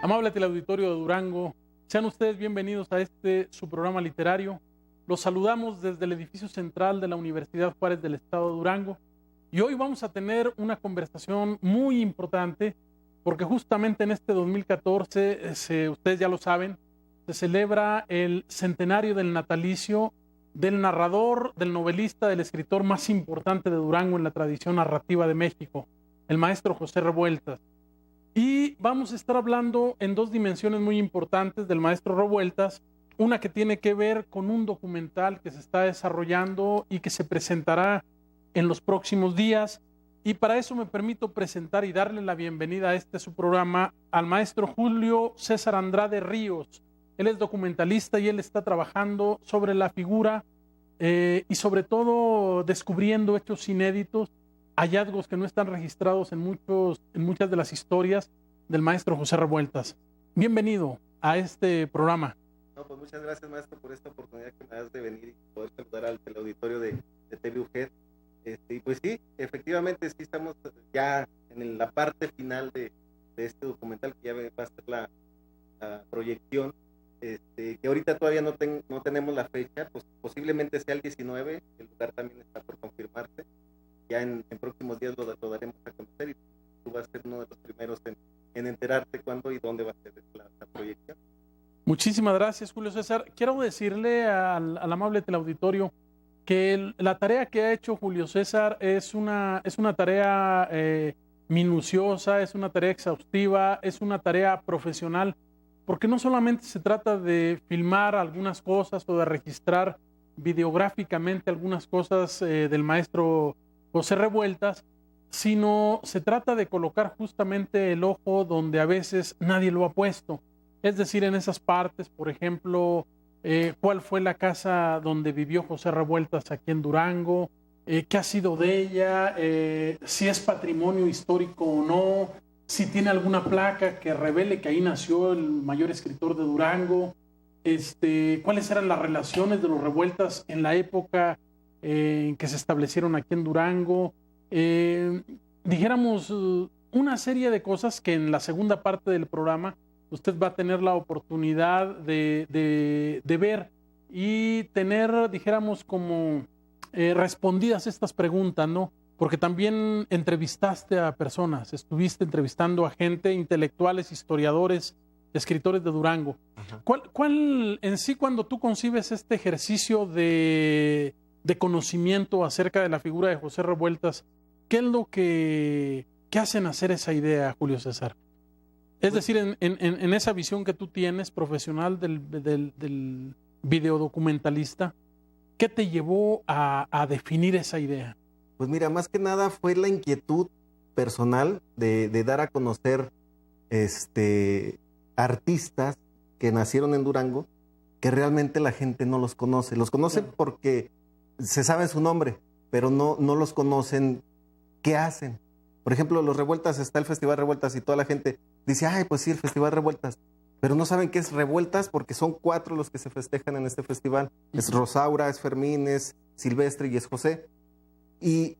Amable teleauditorio de Durango, sean ustedes bienvenidos a su programa literario. Los saludamos desde el edificio central de la Universidad Juárez del Estado de Durango y hoy vamos a tener una conversación muy importante porque justamente en este 2014, ustedes ya lo saben, se celebra el centenario del natalicio del narrador, del novelista, del escritor más importante de Durango en la tradición narrativa de México, el maestro José Revueltas. Y vamos a estar hablando en dos dimensiones muy importantes del maestro Revueltas, una que tiene que ver con un documental que se está desarrollando y que se presentará en los próximos días. Y para eso me permito presentar y darle la bienvenida a su programa al maestro Julio César Andrade Ríos. Él es documentalista y él está trabajando sobre la figura y sobre todo descubriendo hechos inéditos, hallazgos que no están registrados en muchas de las historias del maestro José Revueltas. Bienvenido a este programa. No, pues muchas gracias, maestro, por esta oportunidad que me das de venir y poder saludar al teleauditorio de TV UGED. Y pues sí, efectivamente sí estamos ya en la parte final de este documental que ya va a ser la proyección, que ahorita todavía no tenemos la fecha, pues posiblemente sea el 19, el lugar también está por confirmarse. Ya en próximos días lo daremos a conocer y tú vas a ser uno de los primeros en enterarte cuándo y dónde va a ser la proyección. Muchísimas gracias, Julio César. Quiero decirle al amable teleauditorio que la tarea que ha hecho Julio César es una tarea minuciosa, es una tarea exhaustiva, es una tarea profesional, porque no solamente se trata de filmar algunas cosas o de registrar videográficamente algunas cosas del maestro José Revueltas, sino se trata de colocar justamente el ojo donde a veces nadie lo ha puesto. Es decir, en esas partes, por ejemplo, cuál fue la casa donde vivió José Revueltas aquí en Durango, qué ha sido de ella, si es patrimonio histórico o no, si tiene alguna placa que revele que ahí nació el mayor escritor de Durango, cuáles eran las relaciones de los Revueltas en la época en que se establecieron aquí en Durango, dijéramos una serie de cosas que en la segunda parte del programa usted va a tener la oportunidad de ver y tener, dijéramos, como respondidas estas preguntas, ¿no? Porque también entrevistaste a personas, estuviste entrevistando a gente, intelectuales, historiadores, escritores de Durango. ¿Cuál en sí, cuando tú concibes este ejercicio de conocimiento acerca de la figura de José Revueltas, qué es lo que hace nacer esa idea, Julio César? Es decir, en esa visión que tú tienes profesional del videodocumentalista, ¿qué te llevó a definir esa idea? Pues mira, más que nada fue la inquietud personal de dar a conocer artistas que nacieron en Durango, que realmente la gente no los conoce. Los conocen porque se sabe su nombre, pero no los conocen qué hacen. Por ejemplo, los Revueltas, está el Festival Revueltas y toda la gente dice, ay, pues sí, el Festival Revueltas, pero no saben qué es Revueltas porque son 4 los que se festejan en este festival. Es Rosaura, es Fermín, es Silvestre y es José. Y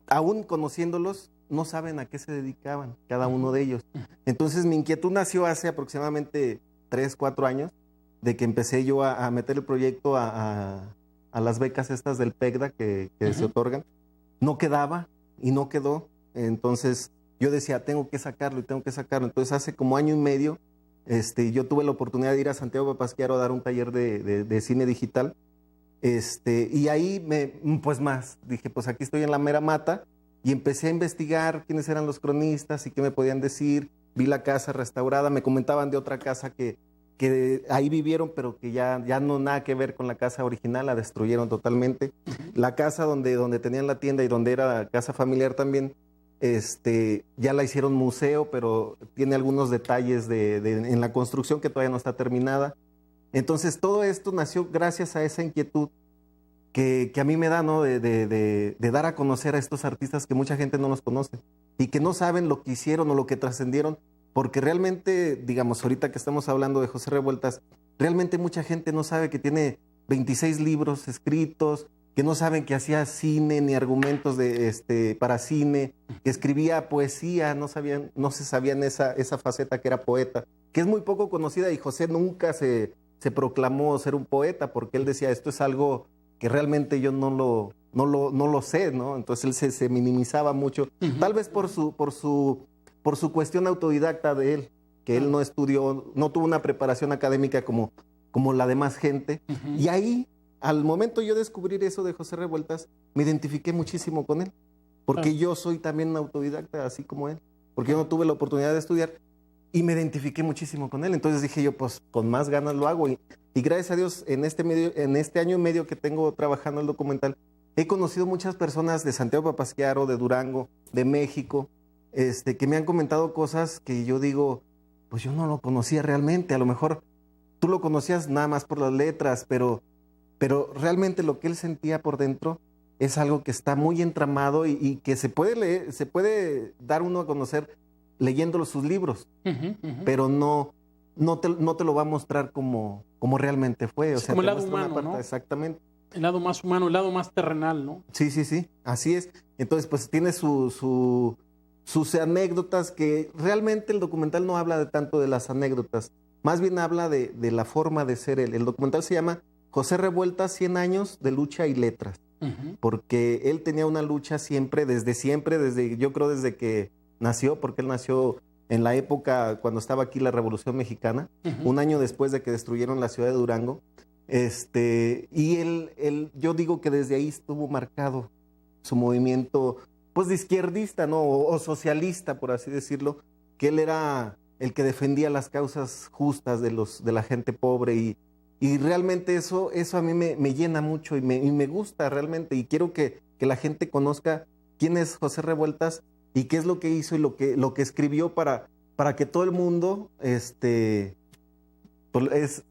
aún conociéndolos, no saben a qué se dedicaban cada uno de ellos. Entonces mi inquietud nació hace aproximadamente 3, 4 años, de que empecé yo a meter el proyecto a las becas estas del PECDA que se otorgan. No quedaba y no quedó. Entonces yo decía, tengo que sacarlo. Entonces hace como año y medio yo tuve la oportunidad de ir a Santiago Papasquiaro a dar un taller de cine digital. Y ahí dije, pues aquí estoy en la mera mata, y empecé a investigar quiénes eran los cronistas y qué me podían decir. Vi la casa restaurada, me comentaban de otra casa que ahí vivieron, pero que ya no nada que ver con la casa original, la destruyeron totalmente. La casa donde tenían la tienda y donde era casa familiar también, ya la hicieron museo, pero tiene algunos detalles en la construcción que todavía no está terminada. Entonces todo esto nació gracias a esa inquietud que a mí me da, ¿no? de dar a conocer a estos artistas que mucha gente no los conoce y que no saben lo que hicieron o lo que trascendieron, porque realmente, digamos, ahorita que estamos hablando de José Revueltas, realmente mucha gente no sabe que tiene 26 libros escritos, que no saben que hacía cine ni argumentos para cine, que escribía poesía, no se sabían esa faceta que era poeta. que es muy poco conocida, y José nunca se proclamó ser un poeta, porque él decía, esto es algo que realmente yo no lo sé, ¿no? Entonces él se minimizaba mucho, tal vez por su cuestión autodidacta de él, que él no estudió, no tuvo una preparación académica como la demás gente. Y ahí, al momento yo descubrir eso de José Revueltas, me identifiqué muchísimo con él, porque yo soy también un autodidacta, así como él, porque yo no tuve la oportunidad de estudiar, y me identifiqué muchísimo con él. Entonces dije yo, pues con más ganas lo hago. Y gracias a Dios, en este año y medio que tengo trabajando el documental, he conocido muchas personas de Santiago Papasquiaro, de Durango, de México, que me han comentado cosas que yo digo, pues yo no lo conocía realmente. A lo mejor tú lo conocías nada más por las letras, pero realmente lo que él sentía por dentro es algo que está muy entramado y que se puede leer, se puede dar uno a conocer leyendo sus libros, pero no te lo va a mostrar como realmente fue. O sea, como el te lado muestra humano, una parte, ¿no? exactamente. El lado más humano, el lado más terrenal, ¿no? Sí, así es. Entonces, pues tiene sus anécdotas, que realmente el documental no habla de tanto de las anécdotas, más bien habla de la forma de ser él. El documental se llama José Revueltas, 100 años de lucha y letras, porque él tenía una lucha siempre, yo creo desde que nació, porque él nació en la época cuando estaba aquí la Revolución Mexicana, un año después de que destruyeron la ciudad de Durango. Y yo digo que desde ahí estuvo marcado su movimiento, pues de izquierdista, ¿no? O socialista, por así decirlo, que él era el que defendía las causas justas de la gente pobre, y realmente eso a mí me llena mucho y me gusta realmente, y quiero que la gente conozca quién es José Revueltas y qué es lo que hizo y lo que escribió para que todo el mundo,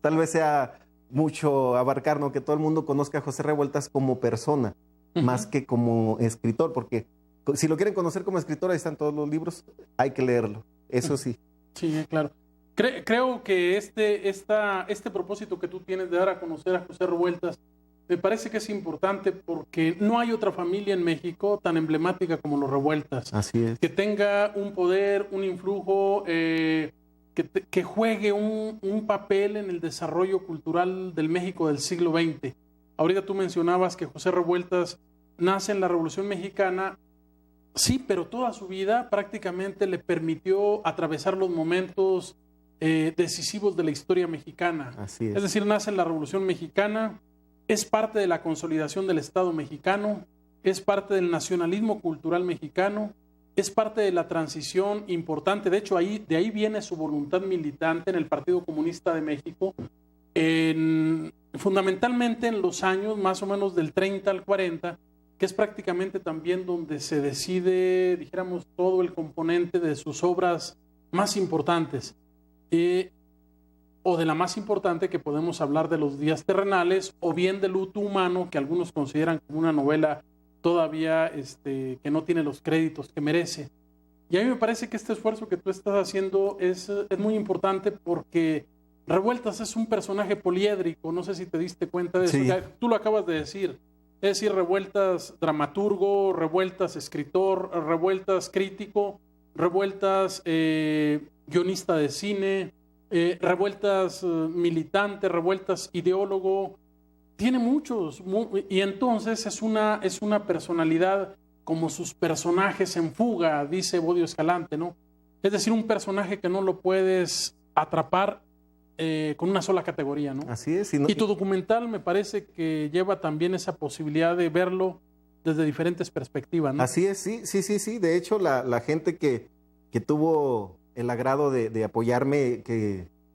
tal vez sea mucho abarcar, ¿no? Que todo el mundo conozca a José Revueltas como persona, más que como escritor, porque si lo quieren conocer como escritor, ahí están todos los libros, hay que leerlo, eso sí. Sí, claro. Creo que este propósito que tú tienes de dar a conocer a José Revueltas me parece que es importante, porque no hay otra familia en México tan emblemática como los Revueltas. Así es. Que tenga un poder, un influjo, que juegue un papel en el desarrollo cultural del México del siglo XX. Ahorita tú mencionabas que José Revueltas nace en la Revolución Mexicana, sí, pero toda su vida prácticamente le permitió atravesar los momentos decisivos de la historia mexicana. Así es. Es decir, nace en la Revolución Mexicana, es parte de la consolidación del Estado mexicano, es parte del nacionalismo cultural mexicano, es parte de la transición importante. De hecho, de ahí viene su voluntad militante en el Partido Comunista de México, fundamentalmente en los años más o menos del 30 al 40, que es prácticamente también donde se decide, dijéramos, todo el componente de sus obras más importantes. O de la más importante, que podemos hablar de Los días terrenales, o bien de Luto humano, que algunos consideran como una novela todavía que no tiene los créditos que merece. Y a mí me parece que este esfuerzo que tú estás haciendo es muy importante, porque Revueltas es un personaje poliédrico, no sé si te diste cuenta de eso. Sí. Tú lo acabas de decir. Es decir, Revueltas dramaturgo, Revueltas escritor, Revueltas crítico, Revueltas guionista de cine, Revueltas militante, Revueltas ideólogo. Tiene muchos, y entonces es una personalidad como sus personajes en fuga, dice Bodio Escalante, ¿no? Es decir, un personaje que no lo puedes atrapar con una sola categoría, ¿no? Así es. Y tu documental me parece que lleva también esa posibilidad de verlo desde diferentes perspectivas, ¿no? Así es, sí. De hecho, la gente que tuvo el agrado de apoyarme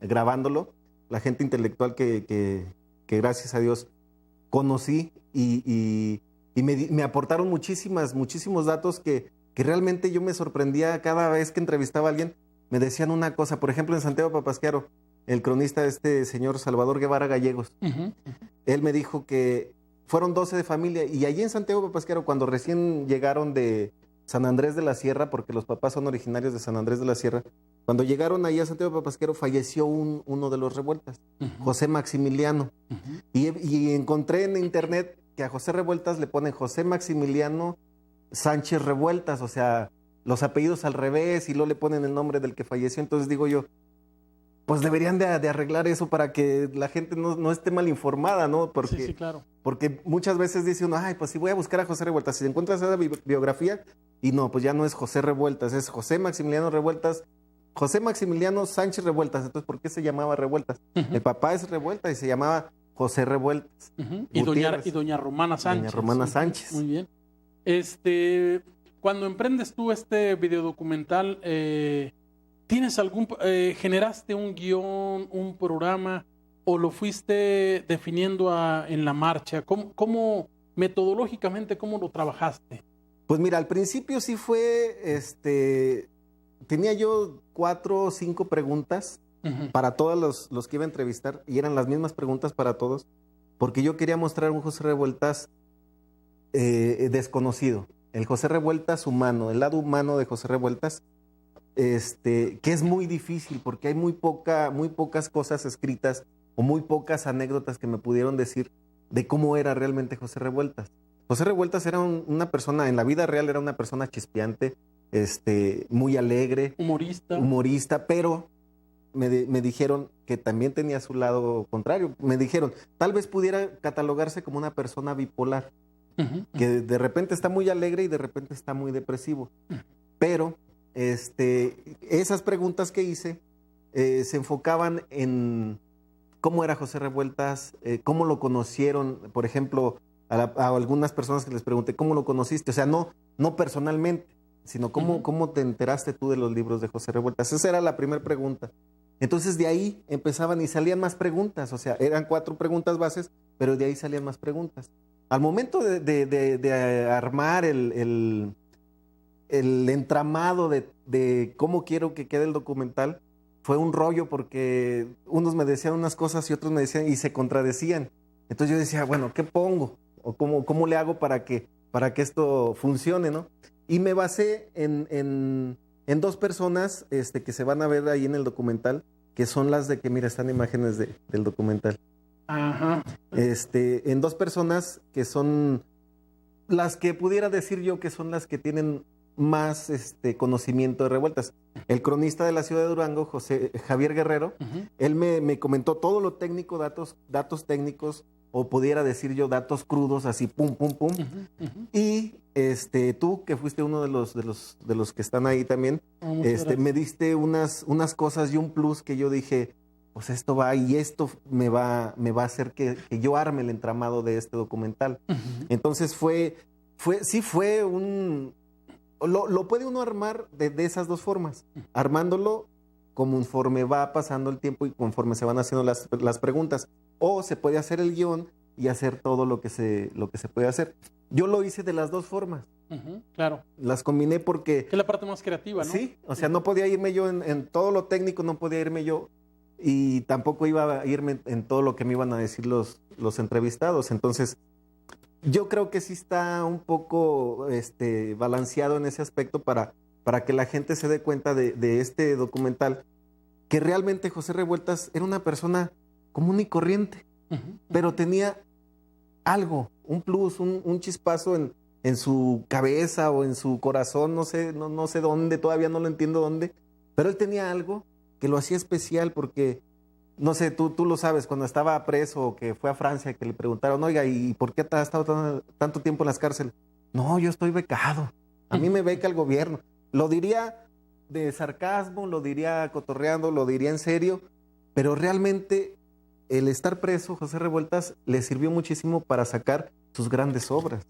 grabándolo, la gente intelectual que gracias a Dios conocí, y me aportaron muchísimos datos que realmente yo me sorprendía cada vez que entrevistaba a alguien. Me decían una cosa, por ejemplo, en Santiago Papasquiaro, el cronista señor Salvador Guevara Gallegos, él me dijo que fueron 12 de familia, y allí en Santiago Papasquiaro, cuando recién llegaron de San Andrés de la Sierra, porque los papás son originarios de San Andrés de la Sierra, cuando llegaron allá a Santiago Papasquiaro, falleció uno de los Revueltas, José Maximiliano. Y encontré en internet que a José Revueltas le ponen José Maximiliano Sánchez Revueltas, o sea, los apellidos al revés, y luego le ponen el nombre del que falleció. Entonces digo yo, pues deberían de arreglar eso para que la gente no esté mal informada, ¿no? Porque, sí, claro. Porque muchas veces dice uno, ay, pues sí voy a buscar a José Revueltas. Si encuentras esa biografía, y no, pues ya no es José Revueltas, es José Maximiliano Revueltas, José Maximiliano Sánchez Revueltas. Entonces, ¿por qué se llamaba Revueltas? El papá es Revueltas y se llamaba José Revueltas. Y doña Romana Sánchez. Doña Romana Sánchez. Muy bien. Cuando emprendes tú este videodocumental, ¿tienes generaste un guión, un programa, o lo fuiste definiendo en la marcha? ¿Cómo metodológicamente, cómo lo trabajaste? Pues mira, al principio sí fue, tenía yo 4 o 5 preguntas para todos los que iba a entrevistar, y eran las mismas preguntas para todos, porque yo quería mostrar un José Revueltas desconocido, el José Revueltas humano, el lado humano de José Revueltas, que es muy difícil porque hay muy pocas cosas escritas o muy pocas anécdotas que me pudieron decir de cómo era realmente José Revueltas. José Revueltas era una persona, en la vida real era una persona chispeante, muy alegre, humorista, pero me dijeron que también tenía su lado contrario. Me dijeron, tal vez pudiera catalogarse como una persona bipolar, que de repente está muy alegre y de repente está muy depresivo. Pero esas preguntas que hice se enfocaban en cómo era José Revueltas, cómo lo conocieron, por ejemplo, a algunas personas que les pregunté, ¿cómo lo conociste? O sea, no personalmente, sino cómo te enteraste tú de los libros de José Revueltas. Esa era la primera pregunta. Entonces de ahí empezaban y salían más preguntas, o sea, eran 4 preguntas bases, pero de ahí salían más preguntas. Al momento de armar el entramado de cómo quiero que quede el documental, fue un rollo porque unos me decían unas cosas y otros me decían y se contradecían. Entonces yo decía, bueno, ¿qué pongo? ¿O cómo le hago para que esto funcione, ¿no? Y me basé en 2 personas que se van a ver ahí en el documental, que son las de que, mira, están imágenes del documental. Ajá. En 2 personas que son las que pudiera decir yo que son las que tienen más conocimiento de revueltas. El cronista de la ciudad de Durango, Javier Guerrero, él me comentó todo lo técnico, datos técnicos, o pudiera decir yo datos crudos, así pum, pum, pum. Y tú, que fuiste uno de los que están ahí también, me diste unas cosas y un plus que yo dije, pues esto va y esto me va a hacer que yo arme el entramado de este documental. Entonces sí fue un... Lo puede uno armar de esas 2 formas, armándolo conforme va pasando el tiempo y conforme se van haciendo las preguntas, o se puede hacer el guión y hacer todo lo que se puede hacer. Yo lo hice de las 2 formas. Claro. Las combiné porque... Es la parte más creativa, ¿no? Sí, o sea, no podía irme yo en todo lo técnico, no podía irme yo, y tampoco iba a irme en todo lo que me iban a decir los entrevistados. Entonces, yo creo que sí está un poco balanceado en ese aspecto para que la gente se dé cuenta de este documental, que realmente José Revueltas era una persona común y corriente, pero tenía algo, un plus, un chispazo en su cabeza o en su corazón, no sé dónde, todavía no lo entiendo dónde, pero él tenía algo que lo hacía especial porque... No sé, tú lo sabes, cuando estaba preso o que fue a Francia, que le preguntaron, oiga, ¿y por qué has estado tanto tiempo en las cárceles? No, yo estoy becado. A mí me beca el gobierno. Lo diría de sarcasmo, lo diría cotorreando, lo diría en serio, pero realmente el estar preso, José Revueltas, le sirvió muchísimo para sacar sus grandes obras.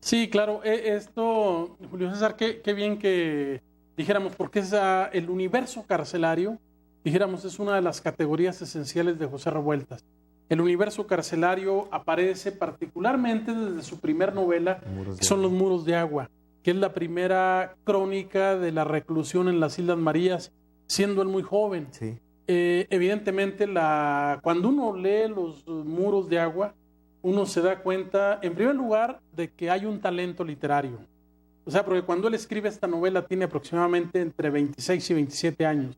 Sí, claro. Esto, Julio César, qué bien que dijéramos, porque es el universo carcelario. Dijéramos, es una de las categorías esenciales de José Revueltas. El universo carcelario aparece particularmente desde su primer novela, que son Los Muros de Agua, que es la primera crónica de la reclusión en las Islas Marías, siendo él muy joven. Sí. Evidentemente, cuando uno lee Los Muros de Agua, uno se da cuenta, en primer lugar, de que hay un talento literario. O sea, porque cuando él escribe esta novela tiene aproximadamente entre 26 y 27 años.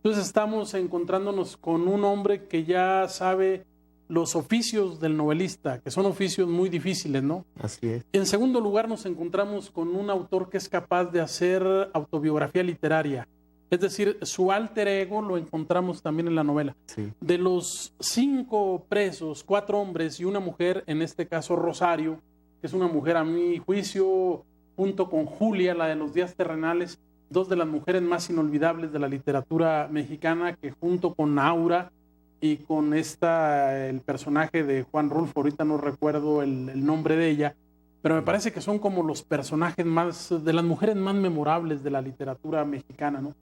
Entonces estamos encontrándonos con un hombre que ya sabe los oficios del novelista, que son oficios muy difíciles, ¿no? Así es. En segundo lugar, nos encontramos con un autor que es capaz de hacer autobiografía literaria, Es decir, su alter ego lo encontramos también en la novela. Sí. De los 5 presos, 4 hombres y una mujer, en este caso Rosario, que es una mujer a mi juicio, junto con Julia, la de los días terrenales, 2 de las mujeres más inolvidables de la literatura mexicana, que junto con Aura y con el personaje de Juan Rulfo, ahorita no recuerdo el nombre de ella, pero me parece que son como los personajes de las mujeres más memorables de la literatura mexicana, ¿no?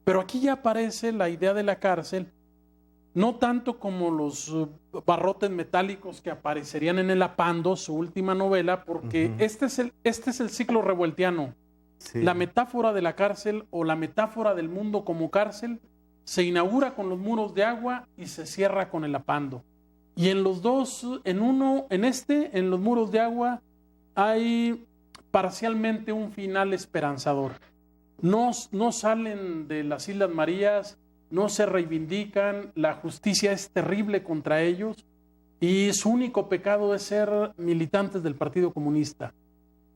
Pero aquí ya aparece la idea de la cárcel, no tanto como los barrotes metálicos que aparecerían en El Apando, su última novela, porque este es el ciclo revueltiano. Sí. La metáfora de la cárcel o la metáfora del mundo como cárcel se inaugura con los muros de agua y se cierra con El Apando. Y en los dos, en los muros de agua, hay parcialmente un final esperanzador. No salen de las Islas Marías, no se reivindican, la justicia es terrible contra ellos y su único pecado es ser militantes del Partido Comunista.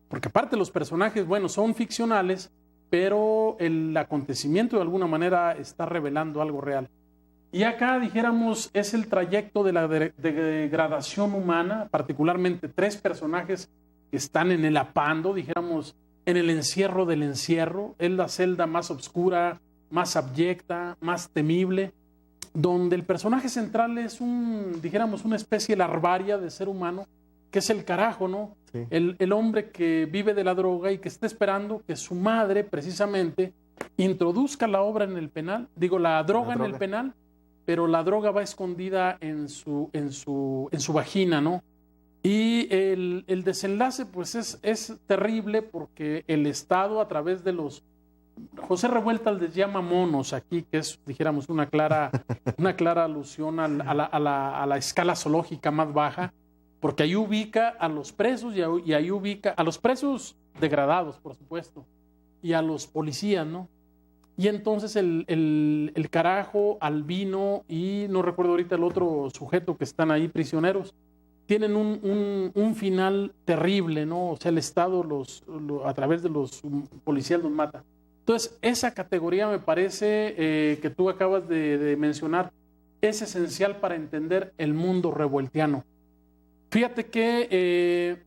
Porque aparte los personajes, bueno, son ficcionales, pero el acontecimiento de alguna manera está revelando algo real. Y acá, dijéramos, es el trayecto de la degradación humana, particularmente 3 personajes que están en El Apando, dijéramos, en el encierro del encierro. Es la celda más oscura, más abyecta, más temible, donde el personaje central es una especie larvaria de ser humano, que es el carajo, ¿no? Sí. El hombre que vive de la droga y que está esperando que su madre, precisamente, introduzca la droga en el penal, en el penal, pero la droga va escondida en su vagina, ¿no? Y el desenlace, pues, es terrible porque el Estado, a través de los... José Revueltas les llama monos aquí, que es, dijéramos, una clara alusión a la escala zoológica más baja, porque ahí ubica a los presos y ahí ubica a los presos degradados, por supuesto, y a los policías, ¿no? Y entonces el carajo, Albino y no recuerdo ahorita el otro sujeto que están ahí prisioneros, tienen un final terrible, ¿no? O sea, el Estado a través de los policías los mata. Entonces, esa categoría me parece que tú acabas de mencionar, es esencial para entender el mundo revueltiano. Fíjate que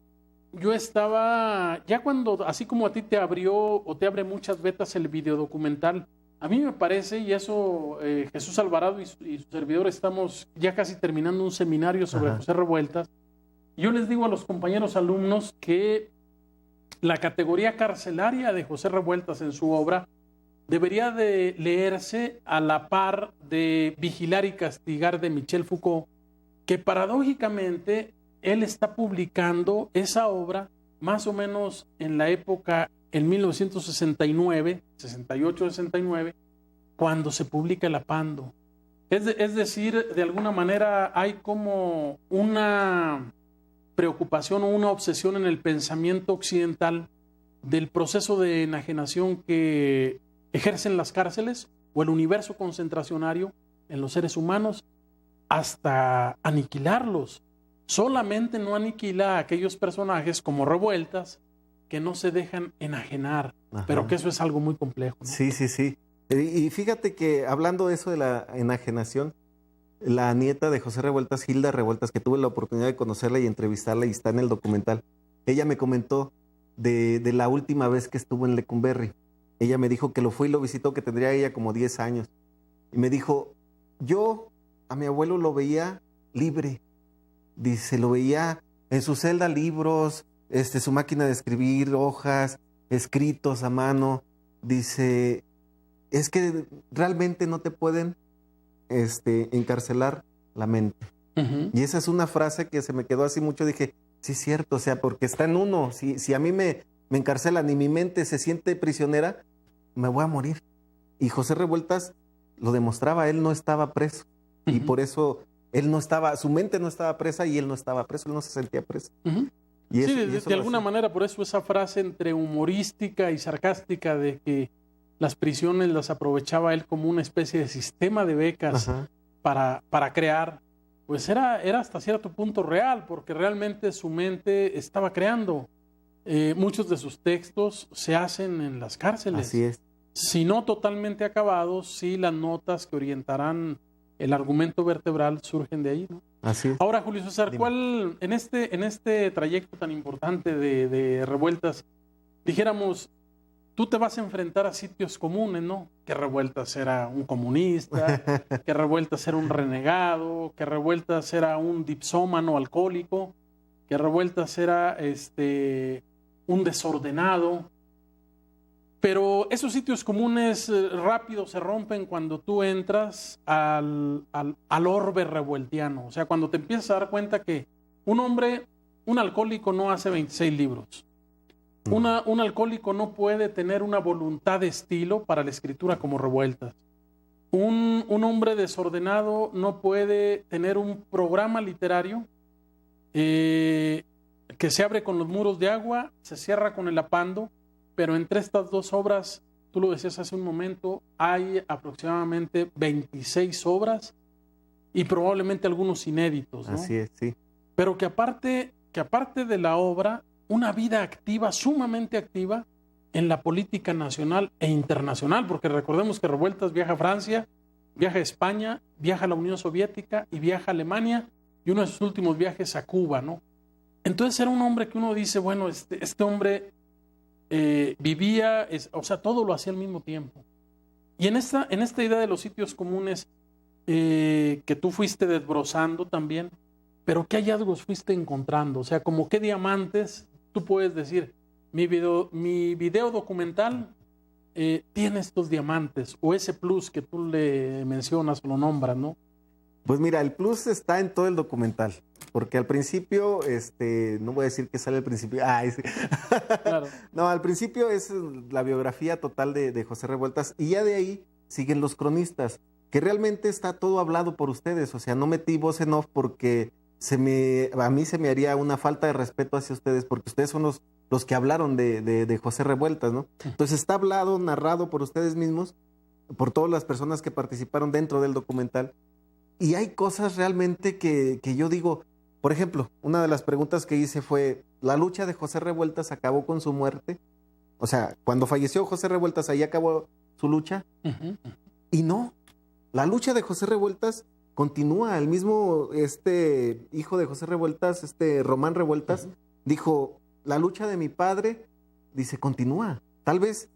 yo estaba, ya cuando, así como a ti te abrió o te abre muchas vetas el videodocumental, a mí me parece, y eso Jesús Alvarado y su servidor estamos ya casi terminando un seminario sobre José Revueltas. Yo les digo a los compañeros alumnos que la categoría carcelaria de José Revueltas en su obra debería de leerse a la par de Vigilar y Castigar de Michel Foucault, que paradójicamente él está publicando esa obra más o menos en la época, en 1969, 68-69, cuando se publica El Apando. Es decir, de alguna manera hay como una preocupación o una obsesión en el pensamiento occidental del proceso de enajenación que ejercen las cárceles o el universo concentracionario en los seres humanos hasta aniquilarlos. Solamente no aniquila a aquellos personajes como Revueltas que no se dejan enajenar, pero que eso es algo muy complejo, ¿no? Sí, sí, sí. Y fíjate que hablando de eso de la enajenación, la nieta de José Revueltas, Hilda Revueltas, que tuve la oportunidad de conocerla y entrevistarla y está en el documental, ella me comentó de la última vez que estuvo en Lecumberri. Ella me dijo que lo fue y lo visitó, que tendría ella como 10 años. Y me dijo, yo a mi abuelo lo veía libre. Dice, lo veía en su celda, libros, su máquina de escribir, hojas, escritos a mano. Dice, es que realmente no te pueden encarcelar la mente. Y esa es una frase que se me quedó así mucho. Dije, sí es cierto, o sea, porque está en uno. Si a mí me encarcelan y mi mente se siente prisionera, me voy a morir. Y José Revueltas lo demostraba, él no estaba preso. Y por eso él no estaba, su mente no estaba presa y él no estaba preso, él no se sentía preso. Y eso, sí, de alguna manera, por eso esa frase entre humorística y sarcástica de que las prisiones las aprovechaba él como una especie de sistema de becas para crear, pues era hasta cierto punto real, porque realmente su mente estaba creando. Muchos de sus textos se hacen en las cárceles. Así es. si no totalmente acabados, sí las notas que orientarán el argumento vertebral surgen de ahí, ¿no? Así es. Ahora, Julio César, Dime. ¿cuál en este trayecto tan importante de Revueltas, dijéramos, tú te vas a enfrentar a sitios comunes, ¿no? Que Revueltas era un comunista, que Revueltas era un renegado, que Revueltas era un dipsómano alcohólico, que Revueltas era un desordenado? Pero esos sitios comunes rápido se rompen cuando tú entras al orbe revueltiano. O sea, cuando te empiezas a dar cuenta que un alcohólico no hace 26 libros. Un alcohólico no puede tener una voluntad de estilo para la escritura como Revueltas. Un hombre desordenado no puede tener un programa literario que se abre con los muros de agua, se cierra con el apando. Pero entre estas dos obras, tú lo decías hace un momento, hay aproximadamente 26 obras y probablemente algunos inéditos, ¿no? Así es, sí. Pero que aparte de la obra, una vida activa, sumamente activa en la política nacional e internacional, porque recordemos que Revueltas viaja a Francia, viaja a España, viaja a la Unión Soviética y viaja a Alemania, y uno de sus últimos viajes a Cuba, ¿no? Entonces era un hombre que uno dice, bueno, este hombre vivía, o sea, todo lo hacía al mismo tiempo. Y en esta idea de los sitios comunes que tú fuiste desbrozando también, pero ¿qué hallazgos fuiste encontrando? O sea, como qué diamantes tú puedes decir, mi video documental tiene estos diamantes, o ese plus que tú le mencionas o lo nombras, ¿no? Pues mira, el plus está en todo el documental, porque al principio, no voy a decir que sale al principio, sí. Claro. No, al principio es la biografía total de José Revueltas, y ya de ahí siguen los cronistas, que realmente está todo hablado por ustedes. O sea, no metí voz en off porque a mí se me haría una falta de respeto hacia ustedes, porque ustedes son los que hablaron de José Revueltas, ¿no? Entonces está hablado, narrado por ustedes mismos, por todas las personas que participaron dentro del documental. Y hay cosas realmente que yo digo, por ejemplo, una de las preguntas que hice fue, ¿la lucha de José Revueltas acabó con su muerte? O sea, cuando falleció José Revueltas, ¿ahí acabó su lucha? Uh-huh. Y no, la lucha de José Revueltas continúa. El mismo hijo de José Revueltas, Román Revueltas, uh-huh, dijo, la lucha de mi padre, dice, continúa. Tal vez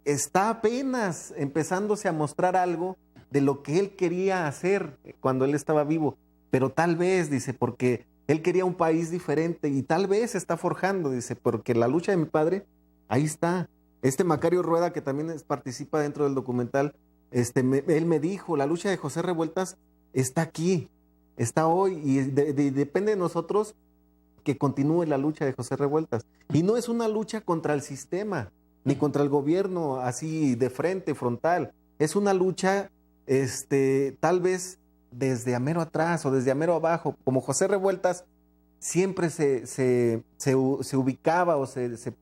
está apenas empezándose a mostrar algo de lo que él quería hacer cuando él estaba vivo, pero tal vez, dice, porque él quería un país diferente y tal vez se está forjando, dice, porque la lucha de mi padre, ahí está. Macario Rueda, que también participa dentro del documental, él me dijo, la lucha de José Revueltas está aquí, está hoy, y depende de nosotros que continúe la lucha de José Revueltas. Y no es una lucha contra el sistema, ni contra el gobierno así de frente, frontal. Es una lucha tal vez desde amero atrás o desde amero abajo. Como José Revueltas siempre se ubicaba o se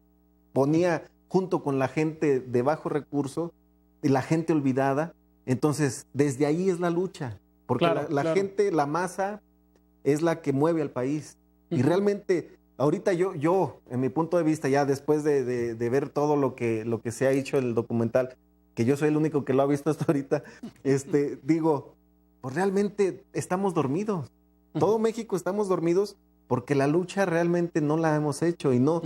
ponía junto con la gente de bajo recurso y la gente olvidada, entonces desde ahí es la lucha, porque la gente, la masa es la que mueve al país. Uh-huh. Y realmente ahorita yo en mi punto de vista, ya después de ver todo lo que se ha hecho el documental, que yo soy el único que lo ha visto hasta ahorita, digo, pues realmente estamos dormidos. Todo México estamos dormidos porque la lucha realmente no la hemos hecho. Y no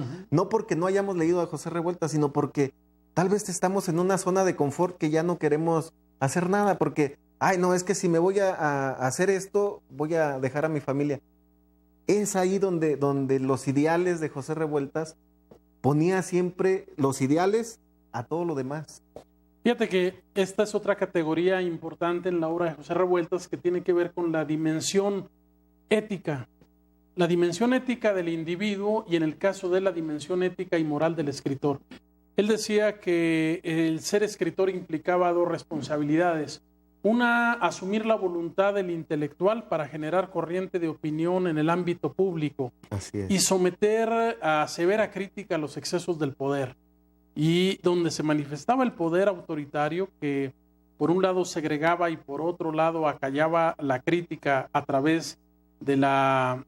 porque no hayamos leído a José Revueltas, sino porque tal vez estamos en una zona de confort que ya no queremos hacer nada, porque, no, es que si me voy a hacer esto, voy a dejar a mi familia. Es ahí donde los ideales de José Revueltas ponía siempre los ideales a todo lo demás. Fíjate que esta es otra categoría importante en la obra de José Revueltas que tiene que ver con la dimensión ética. La dimensión ética del individuo y en el caso de la dimensión ética y moral del escritor. Él decía que el ser escritor implicaba dos responsabilidades. Una, asumir la voluntad del intelectual para generar corriente de opinión en el ámbito público. Así es. Y someter a severa crítica a los excesos del poder. Y donde se manifestaba el poder autoritario que por un lado segregaba y por otro lado acallaba la crítica a través a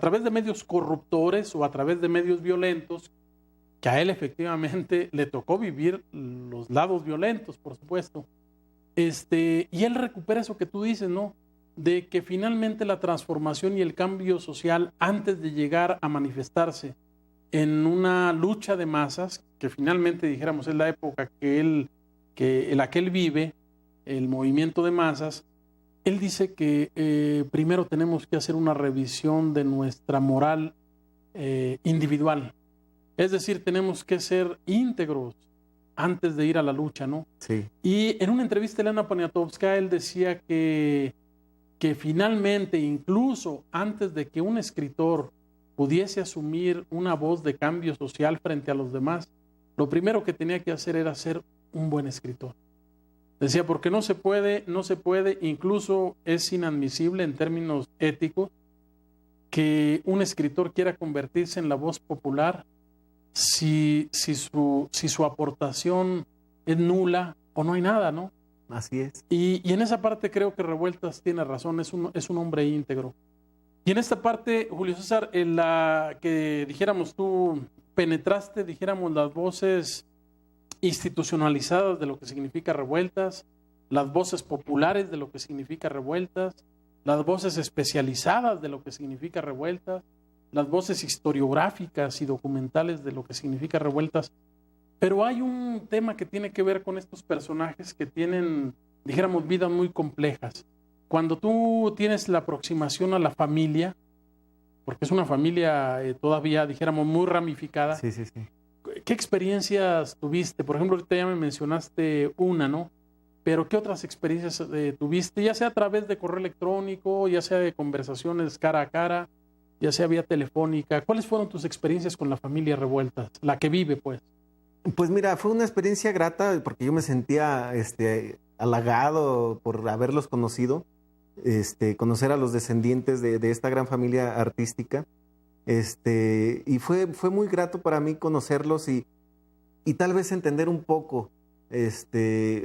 través de medios corruptores o a través de medios violentos, que a él efectivamente le tocó vivir los lados violentos, por supuesto. Y él recupera eso que tú dices, ¿no? De que finalmente la transformación y el cambio social, antes de llegar a manifestarse en una lucha de masas, que finalmente dijéramos es la época en la que él vive, el movimiento de masas, él dice que primero tenemos que hacer una revisión de nuestra moral individual. Es decir, tenemos que ser íntegros antes de ir a la lucha, ¿no? Sí. Y en una entrevista a Elena Poniatowska, él decía que finalmente, incluso antes de que un escritor pudiese asumir una voz de cambio social frente a los demás, lo primero que tenía que hacer era ser un buen escritor. Decía, porque no se puede, incluso es inadmisible en términos éticos, que un escritor quiera convertirse en la voz popular si su aportación es nula o no hay nada, ¿no? Así es. Y en esa parte creo que Revueltas tiene razón, es un hombre íntegro. Y en esta parte, Julio César, en la que dijéramos tú penetraste, dijéramos, las voces institucionalizadas de lo que significa Revueltas, las voces populares de lo que significa Revueltas, las voces especializadas de lo que significa Revueltas, las voces historiográficas y documentales de lo que significa Revueltas. Pero hay un tema que tiene que ver con estos personajes que tienen, dijéramos, vidas muy complejas. Cuando tú tienes la aproximación a la familia, porque es una familia todavía, dijéramos, muy ramificada. Sí, sí, sí. ¿Qué experiencias tuviste? Por ejemplo, ahorita ya me mencionaste una, ¿no? Pero ¿qué otras experiencias tuviste? Ya sea a través de correo electrónico, ya sea de conversaciones cara a cara, ya sea vía telefónica. ¿Cuáles fueron tus experiencias con la familia Revueltas? La que vive, pues. Pues mira, fue una experiencia grata porque yo me sentía halagado por haberlos conocido, conocer a los descendientes de esta gran familia artística. Y fue muy grato para mí conocerlos y tal vez entender un poco,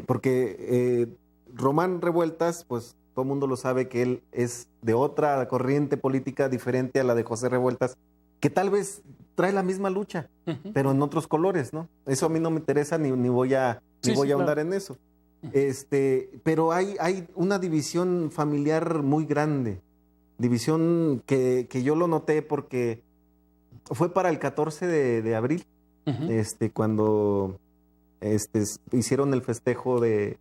porque Román Revueltas, pues todo el mundo lo sabe que él es de otra corriente política diferente a la de José Revueltas, que tal vez trae la misma lucha, pero en otros colores, ¿no? Eso a mí no me interesa ni voy a ahondar en eso. Pero hay una división familiar muy grande, división que yo lo noté porque fue para el 14 de abril, cuando hicieron el festejo de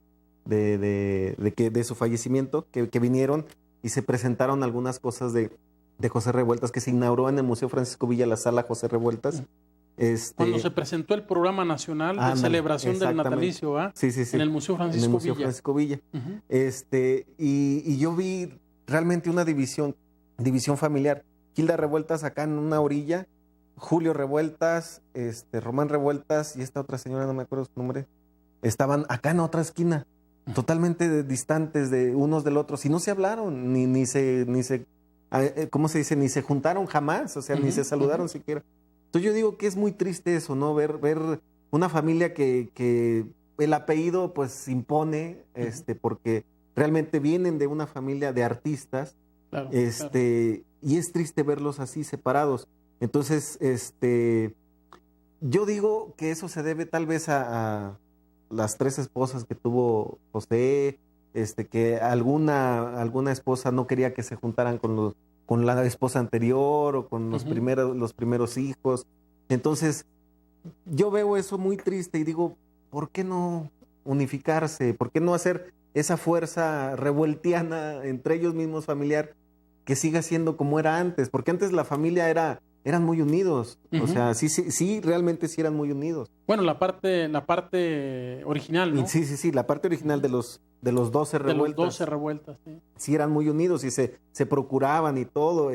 su fallecimiento, que vinieron y se presentaron algunas cosas de José Revueltas, que se inauguró en el Museo Francisco Villa, la sala José Revueltas. Cuando se presentó el programa nacional de celebración del natalicio, sí, en el Museo Francisco Villa. Y yo vi realmente una división familiar. Hilda Revueltas acá en una orilla, Julio Revueltas, Román Revueltas y esta otra señora, no me acuerdo su nombre, estaban acá en otra esquina, totalmente distantes de unos del otro, y no se hablaron, ni se ¿cómo se dice? Ni se juntaron jamás, o sea, ni se saludaron siquiera. Entonces yo digo que es muy triste eso, ¿no? Ver una familia que el apellido pues impone, porque realmente vienen de una familia de artistas, claro. Y es triste verlos así separados. Entonces, yo digo que eso se debe tal vez a las 3 esposas que tuvo José, que alguna esposa no quería que se juntaran con la esposa anterior o con los primeros hijos. Entonces, yo veo eso muy triste y digo, ¿por qué no unificarse? ¿Por qué no hacer esa fuerza revueltiana entre ellos mismos familiar que siga siendo como era antes? Porque antes la familia eran muy unidos. O sea, sí, realmente sí eran muy unidos. Bueno, la parte original, ¿no? Sí, la parte original de los 12 Revueltas. De los 12 Revueltas, sí. Sí, eran muy unidos y se procuraban y todo,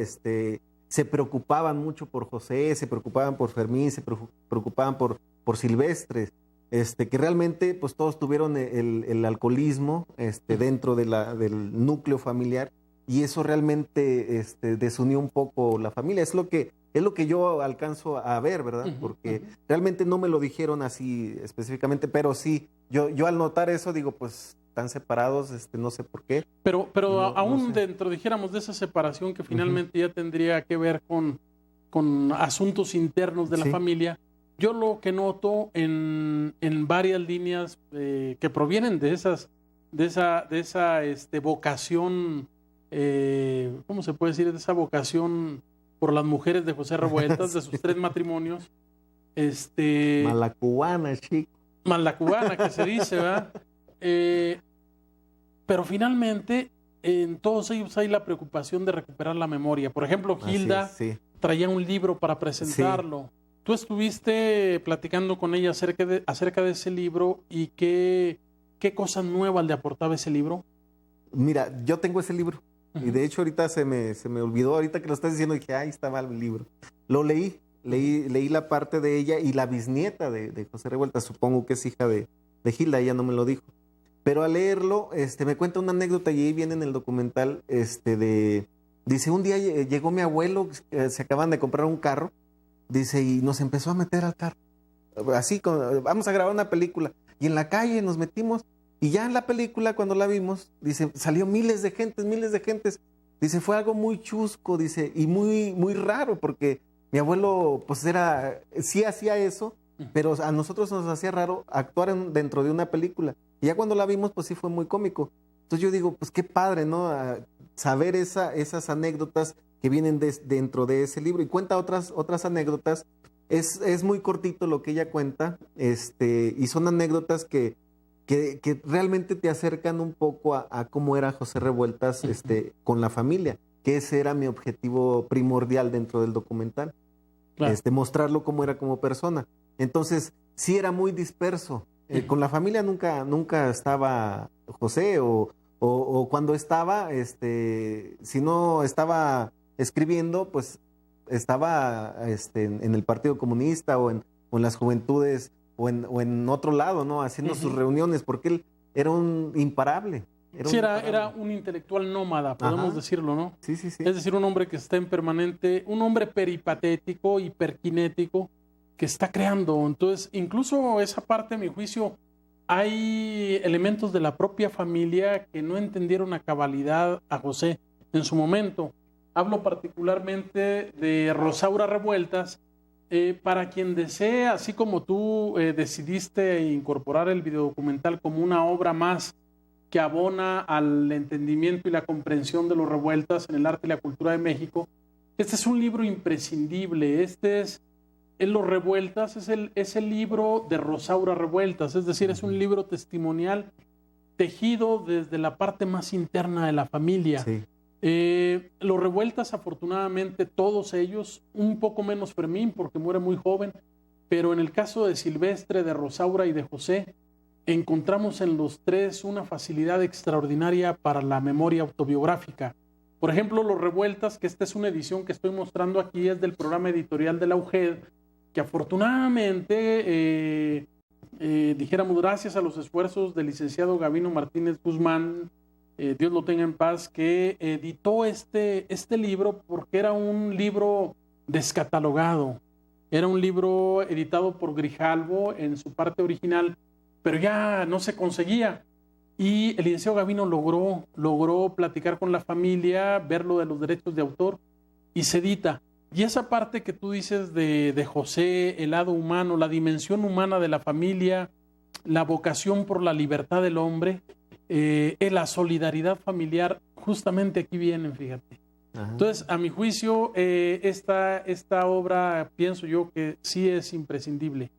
se preocupaban mucho por José, se preocupaban por Fermín, se preocupaban por Silvestre, que realmente pues todos tuvieron el alcoholismo dentro del núcleo familiar y eso realmente desunió un poco la familia. Es lo que yo alcanzo a ver, ¿verdad? Porque realmente no me lo dijeron así específicamente, pero sí, yo al notar eso digo, pues están separados, no sé por qué. Pero aún dentro, dijéramos, de esa separación que finalmente ya tendría que ver con asuntos internos de la familia, yo lo que noto en varias líneas que provienen de esa vocación, ¿cómo se puede decir? De esa vocación por las mujeres de José Revueltas, de sus 3 matrimonios. Malacubana, chico. Malacubana, que se dice, ¿verdad? Pero finalmente, en todos ellos hay la preocupación de recuperar la memoria. Por ejemplo, Gilda traía un libro para presentarlo. Sí. Tú estuviste platicando con ella acerca de ese libro y qué cosas nuevas le aportaba ese libro. Mira, yo tengo ese libro. Y de hecho ahorita se me olvidó, ahorita que lo estás diciendo, dije, ahí estaba el libro. Lo leí la parte de ella y la bisnieta de José Revueltas, supongo que es hija de Gilda, ella no me lo dijo. Pero al leerlo, me cuenta una anécdota y ahí viene en el documental, dice, un día llegó mi abuelo, se acaban de comprar un carro, dice, y nos empezó a meter al carro. Así, vamos a grabar una película. Y en la calle nos metimos. Y ya en la película, cuando la vimos, dice, salió miles de gentes. Dice, fue algo muy chusco, dice, y muy, muy raro, porque mi abuelo, pues sí hacía eso, pero a nosotros nos hacía raro actuar dentro de una película. Y ya cuando la vimos, pues sí fue muy cómico. Entonces yo digo, pues qué padre, ¿no? Saber esas anécdotas que vienen dentro de ese libro. Y cuenta otras anécdotas. Es muy cortito lo que ella cuenta, y son anécdotas que realmente te acercan un poco a cómo era José Revueltas con la familia, que ese era mi objetivo primordial dentro del documental, claro. Mostrarlo cómo era como persona. Entonces, sí era muy disperso. Con la familia nunca estaba José, o cuando estaba, si no estaba escribiendo, pues estaba en el Partido Comunista o en las Juventudes, o en otro lado, ¿no? Haciendo sus reuniones, porque él era un imparable. Era un intelectual nómada, podemos decirlo, ¿no? Sí. Es decir, un hombre que está en permanente, un hombre peripatético, hiperkinético, que está creando. Entonces, incluso esa parte, a mi juicio, hay elementos de la propia familia que no entendieron a cabalidad a José en su momento. Hablo particularmente de Rosaura Revueltas. Para quien desee, así como tú decidiste incorporar el videodocumental como una obra más que abona al entendimiento y la comprensión de los Revueltas en el arte y la cultura de México, este es un libro imprescindible. Los Revueltas es el libro de Rosaura Revueltas, es decir, es un libro testimonial tejido desde la parte más interna de la familia. Sí. Los Revueltas, afortunadamente, todos ellos, un poco menos Fermín porque muere muy joven, pero en el caso de Silvestre, de Rosaura y de José, encontramos en los 3 una facilidad extraordinaria para la memoria autobiográfica. Por ejemplo, Los Revueltas, que esta es una edición que estoy mostrando aquí, es del programa editorial de la UGED, que afortunadamente, dijéramos, gracias a los esfuerzos del licenciado Gabino Martínez Guzmán, Dios lo tenga en paz, que editó este libro porque era un libro descatalogado. Era un libro editado por Grijalvo en su parte original, pero ya no se conseguía. Y el licenciado Gabino logró platicar con la familia, ver lo de los derechos de autor, y se edita. Y esa parte que tú dices de José, el lado humano, la dimensión humana de la familia, la vocación por la libertad del hombre, la solidaridad familiar, justamente aquí vienen, fíjate. Ajá. Entonces, a mi juicio, esta obra, pienso yo que sí es imprescindible.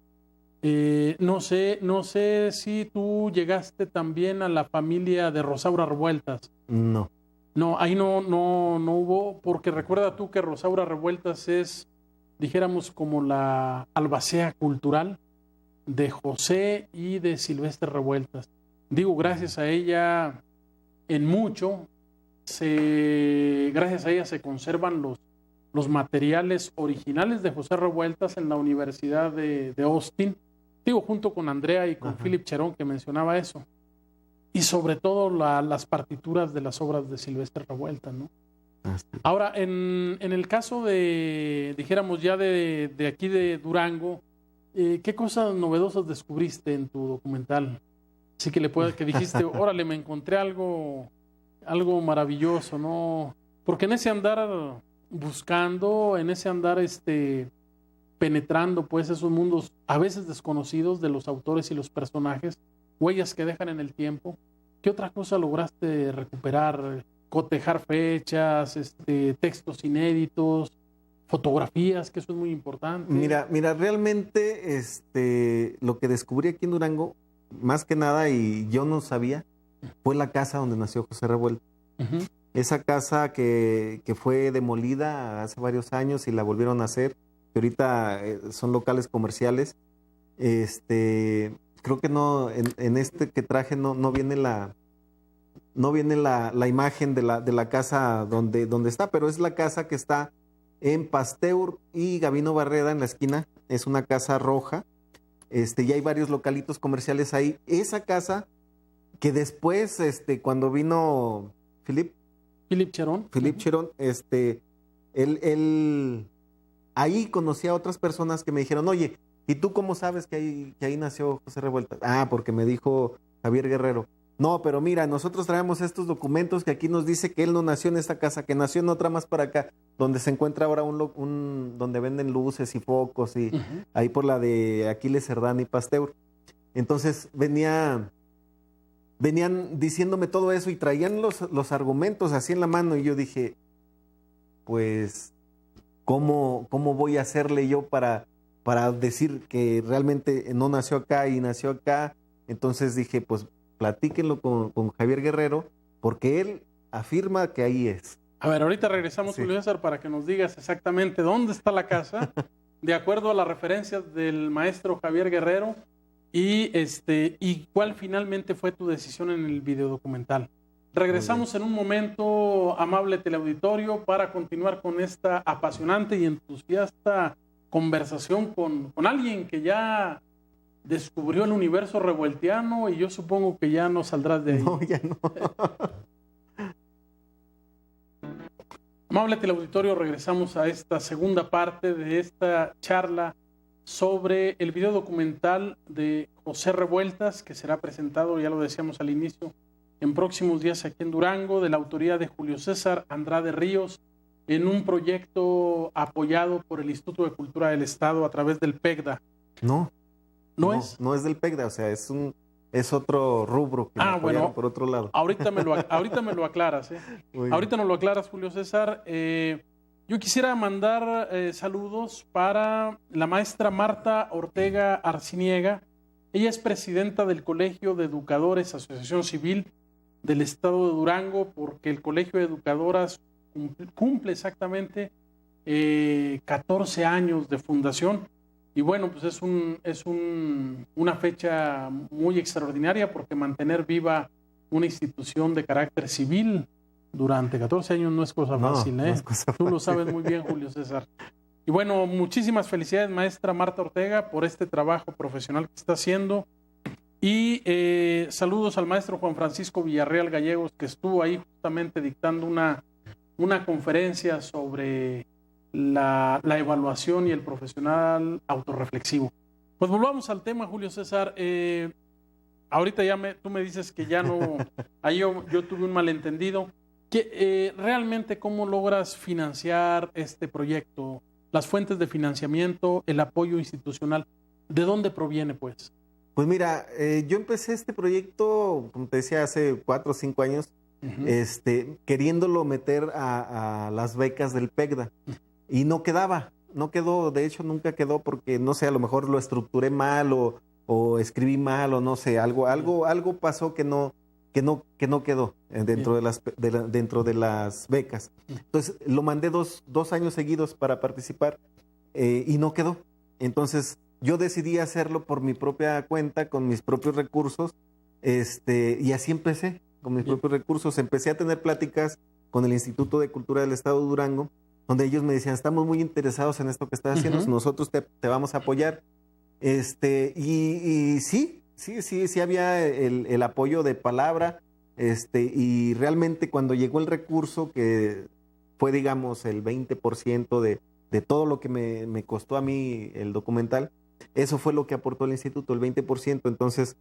No sé si tú llegaste también a la familia de Rosaura Revueltas. No. No, ahí no hubo, porque recuerda tú que Rosaura Revueltas es, dijéramos, como la albacea cultural de José y de Silvestre Revueltas. Digo, gracias a ella, en mucho, gracias a ella se conservan los materiales originales de José Revueltas en la Universidad de Austin. Digo, junto con Andrea y con Philip Cherón, que mencionaba eso. Y sobre todo las partituras de las obras de Silvestre Revueltas, ¿no? Ahora, en el caso dijéramos ya de aquí de Durango, ¿qué cosas novedosas descubriste en tu documental? Así que que dijiste, órale, me encontré algo maravilloso, ¿no? Porque en ese andar buscando, en ese andar penetrando pues esos mundos a veces desconocidos de los autores y los personajes, huellas que dejan en el tiempo. ¿Qué otra cosa lograste recuperar? Cotejar fechas, textos inéditos, fotografías, que eso es muy importante. Mira, realmente lo que descubrí aquí en Durango, más que nada, y yo no sabía, fue la casa donde nació José Revueltas. Uh-huh. Esa casa que fue demolida hace varios años y la volvieron a hacer, que ahorita son locales comerciales. Creo que no, en este que traje no viene la imagen de la casa donde está, pero es la casa que está en Pasteur y Gabino Barreda en la esquina. Es una casa roja, y hay varios localitos comerciales ahí. Esa casa que después, cuando vino Philippe Cherón, él ahí conocí a otras personas que me dijeron, oye, ¿y tú cómo sabes que ahí nació José Revueltas? Ah, porque me dijo Javier Guerrero. No, pero mira, nosotros traemos estos documentos que aquí nos dice que él no nació en esta casa, que nació en otra más para acá, donde se encuentra ahora donde venden luces y focos, y uh-huh, ahí por la de Aquiles Cerdán y Pasteur. Entonces venían diciéndome todo eso y traían los argumentos así en la mano, y yo dije, pues, ¿cómo voy a hacerle yo para decir que realmente no nació acá y nació acá? Entonces dije, pues, platíquenlo con Javier Guerrero, porque él afirma que ahí es. A ver, ahorita regresamos, sí, Julio César, para que nos digas exactamente dónde está la casa, de acuerdo a las referencias del maestro Javier Guerrero, y cuál finalmente fue tu decisión en el videodocumental. Regresamos en un momento, amable teleauditorio, para continuar con esta apasionante y entusiasta conversación con alguien que ya descubrió el universo revueltiano, y yo supongo que ya no saldrás de ahí. No, ya no. Amable teleauditorio, regresamos a esta segunda parte de esta charla sobre el video documental de José Revueltas, que será presentado, ya lo decíamos al inicio, en próximos días aquí en Durango, de la autoría de Julio César Andrade Ríos, en un proyecto apoyado por el Instituto de Cultura del Estado a través del PECDA. No es del PECDA, o sea, es otro rubro que bueno, por otro lado. Ahorita me lo aclaras, ¿eh? Ahorita nos lo aclaras, Julio César. Yo quisiera mandar saludos para la maestra Marta Ortega Arciniega. Ella es presidenta del Colegio de Educadores Asociación Civil del Estado de Durango, porque el Colegio de Educadoras cumple exactamente 14 años de fundación. Y bueno, pues es una fecha muy extraordinaria, porque mantener viva una institución de carácter civil durante 14 años no es cosa fácil, ¿eh? No es cosa Tú lo fácil. sabes muy bien, Julio César. Y bueno, muchísimas felicidades, maestra Marta Ortega, por este trabajo profesional que está haciendo. Y saludos al maestro Juan Francisco Villarreal Gallegos, que estuvo ahí justamente dictando una conferencia sobre la evaluación y el profesional autorreflexivo. Pues volvamos al tema, Julio César. Ahorita tú me dices que ya no, ahí yo tuve un malentendido. Realmente, ¿cómo logras financiar este proyecto? Las fuentes de financiamiento, el apoyo institucional, ¿de dónde proviene, pues? Pues mira, yo empecé este proyecto, como te decía, hace 4 o 5 años, uh-huh, queriéndolo meter a las becas del PECDA. Y no quedó, de hecho nunca quedó, porque no sé, a lo mejor lo estructuré mal o escribí mal, o no sé, algo pasó que no quedó dentro de las becas. Entonces lo mandé dos años seguidos para participar, y no quedó. Entonces yo decidí hacerlo por mi propia cuenta, con mis propios recursos, y así empecé, con mis propios recursos. Empecé a tener pláticas con el Instituto de Cultura del Estado de Durango, donde ellos me decían, estamos muy interesados en esto que estás haciendo, uh-huh, nosotros te vamos a apoyar. Y sí había el apoyo de palabra, y realmente cuando llegó el recurso, que fue, digamos, el 20% de todo lo que me costó a mí el documental, eso fue lo que aportó el instituto, el 20%. Entonces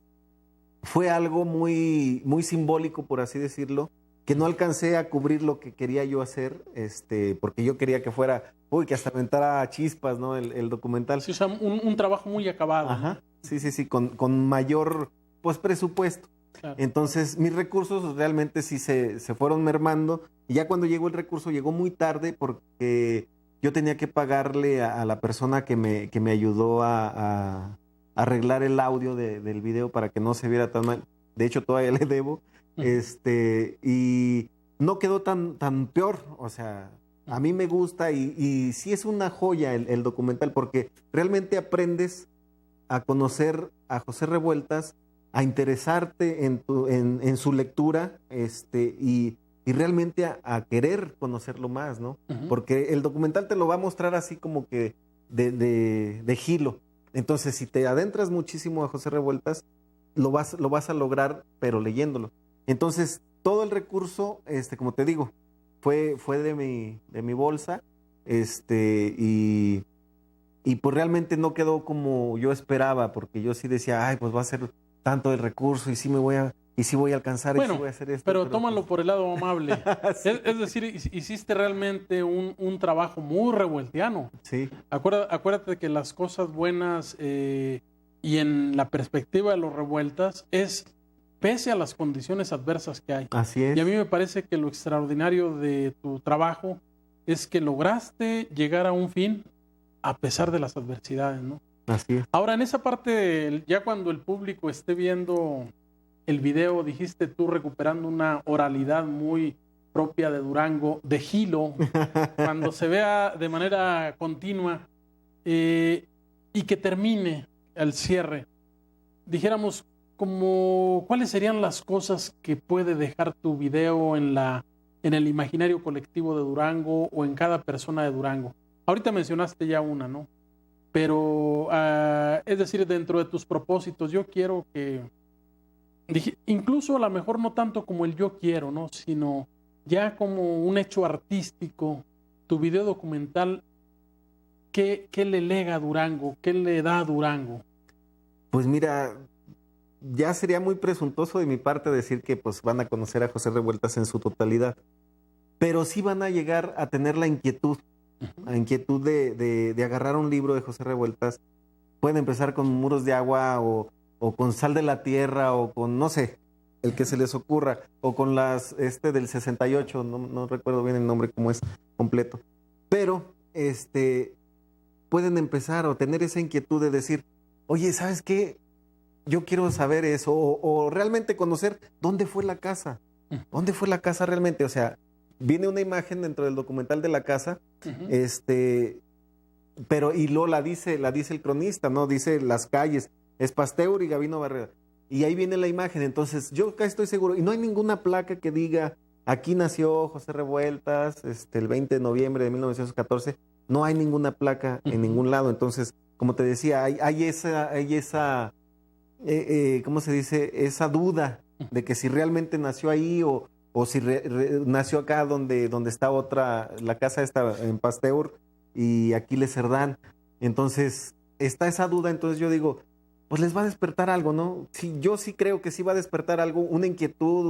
fue algo muy, muy simbólico, por así decirlo, que no alcancé a cubrir lo que quería yo hacer, porque yo quería que fuera, que hasta aventara chispas, ¿no? El documental. Sí, o sea, un trabajo muy acabado. Ajá, ¿no? sí, con mayor, pues, presupuesto. Claro. Entonces, mis recursos realmente sí se fueron mermando, y ya cuando llegó el recurso, llegó muy tarde porque yo tenía que pagarle a la persona que me ayudó a arreglar el audio del video para que no se viera tan mal. De hecho, todavía le debo. Y no quedó tan peor. O sea, a mí me gusta y sí es una joya el documental, porque realmente aprendes a conocer a José Revueltas, a interesarte en su lectura, y realmente a querer conocerlo más, ¿no? Uh-huh. Porque el documental te lo va a mostrar así como que de gilo. Entonces, si te adentras muchísimo a José Revueltas, lo vas a lograr, pero leyéndolo. Entonces, todo el recurso, como te digo, fue de mi bolsa, y pues realmente no quedó como yo esperaba, porque yo sí decía, ay, pues va a ser tanto el recurso y sí voy a alcanzar, bueno, y sí voy a hacer esto. Pero tómalo por el lado amable. Sí. Es decir, hiciste realmente un trabajo muy revueltiano. Sí. Acuérdate que las cosas buenas y en la perspectiva de los revueltas es pese a las condiciones adversas que hay. Así es. Y a mí me parece que lo extraordinario de tu trabajo es que lograste llegar a un fin a pesar de las adversidades, ¿no? Así es. Ahora, en esa parte, ya cuando el público esté viendo el video, dijiste tú recuperando una oralidad muy propia de Durango, de Gilo, cuando se vea de manera continua y que termine al cierre, dijéramos, como cuáles serían las cosas que puede dejar tu video en el imaginario colectivo de Durango o en cada persona de Durango. Ahorita mencionaste ya una, ¿no? Pero, es decir, dentro de tus propósitos, yo quiero que, incluso a lo mejor no tanto como el yo quiero, ¿no? Sino ya como un hecho artístico, tu video documental, ¿qué le lega a Durango? ¿Qué le da a Durango? Pues mira, ya sería muy presuntuoso de mi parte decir que pues van a conocer a José Revueltas en su totalidad, pero sí van a llegar a tener la inquietud de agarrar un libro de José Revueltas. Pueden empezar con Muros de Agua o con Sal de la Tierra o con, no sé, el que se les ocurra, o con las del 68, no recuerdo bien el nombre cómo es completo, pero pueden empezar o tener esa inquietud de decir, oye, ¿sabes qué? Yo quiero saber eso, o realmente conocer dónde fue la casa realmente. O sea, viene una imagen dentro del documental de la casa, pero y luego la dice el cronista, ¿no? Dice las calles, es Pasteur y Gabino Barrera, y ahí viene la imagen. Entonces yo acá estoy seguro, y no hay ninguna placa que diga, aquí nació José Revueltas, el 20 de noviembre de 1914, no hay ninguna placa en ningún lado. Entonces, como te decía, hay esa ¿cómo se dice? Esa duda de que si realmente nació ahí o si nació acá donde está la casa está en Pasteur y Aquiles Cerdán. Entonces, está esa duda. Entonces yo digo, pues les va a despertar algo, ¿no? Sí, yo sí creo que sí va a despertar algo, una inquietud,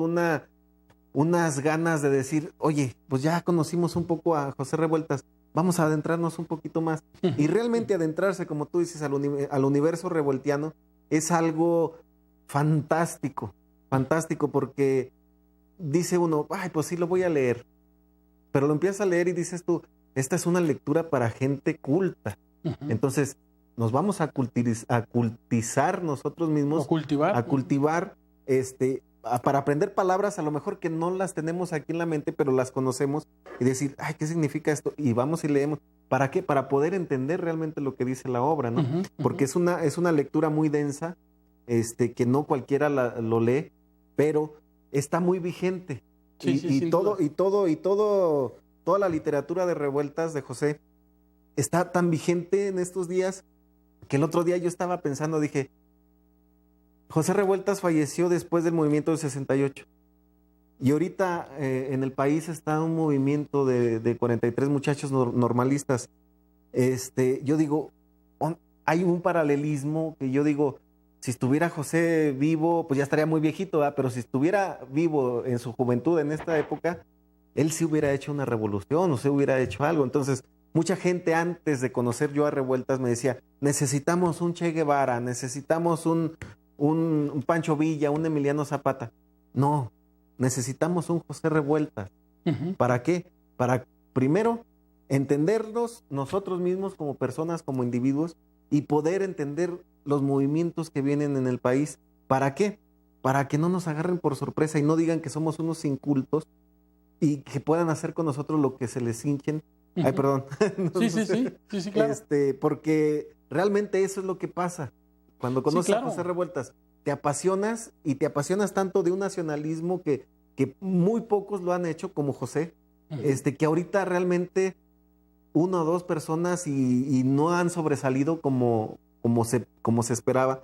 unas ganas de decir, oye, pues ya conocimos un poco a José Revueltas, vamos a adentrarnos un poquito más. Y realmente adentrarse, como tú dices, al universo revueltiano es algo fantástico, porque dice uno, ay, pues sí lo voy a leer, pero lo empiezas a leer y dices tú, esta es una lectura para gente culta. Entonces, nos vamos a cultizar nosotros mismos, a cultivar, para aprender palabras a lo mejor que no las tenemos aquí en la mente, pero las conocemos, y decir, ay, ¿qué significa esto? Y vamos y leemos. ¿Para qué? Para poder entender realmente lo que dice la obra, ¿no? Porque es una lectura muy densa, que no cualquiera lo lee, pero está muy vigente. Toda la literatura de Revueltas de José está tan vigente en estos días que el otro día yo estaba pensando, dije, José Revueltas falleció después del movimiento del 68. Y ahorita en el país está un movimiento de 43 muchachos normalistas. Yo digo, hay un paralelismo que yo digo, si estuviera José vivo, pues ya estaría muy viejito, ¿verdad? Pero si estuviera vivo en su juventud en esta época, él sí hubiera hecho una revolución o se hubiera hecho algo. Entonces, mucha gente antes de conocer yo a Revueltas me decía, necesitamos un Che Guevara, necesitamos un Pancho Villa, un Emiliano Zapata. No, necesitamos un José Revueltas. Ujú. ¿Para qué? Para, primero, entendernos nosotros mismos como personas, como individuos, y poder entender los movimientos que vienen en el país. ¿Para qué? Para que no nos agarren por sorpresa y no digan que somos unos incultos y que puedan hacer con nosotros lo que se les hinchen. Ay, Ujú. perdón. Sí, claro. Porque realmente eso es lo que pasa. Cuando conoces claro. a José Revueltas, te apasionas y te apasionas tanto de un nacionalismo que muy pocos lo han hecho como José, Ujú. que ahorita realmente una o dos personas y no han sobresalido como se esperaba,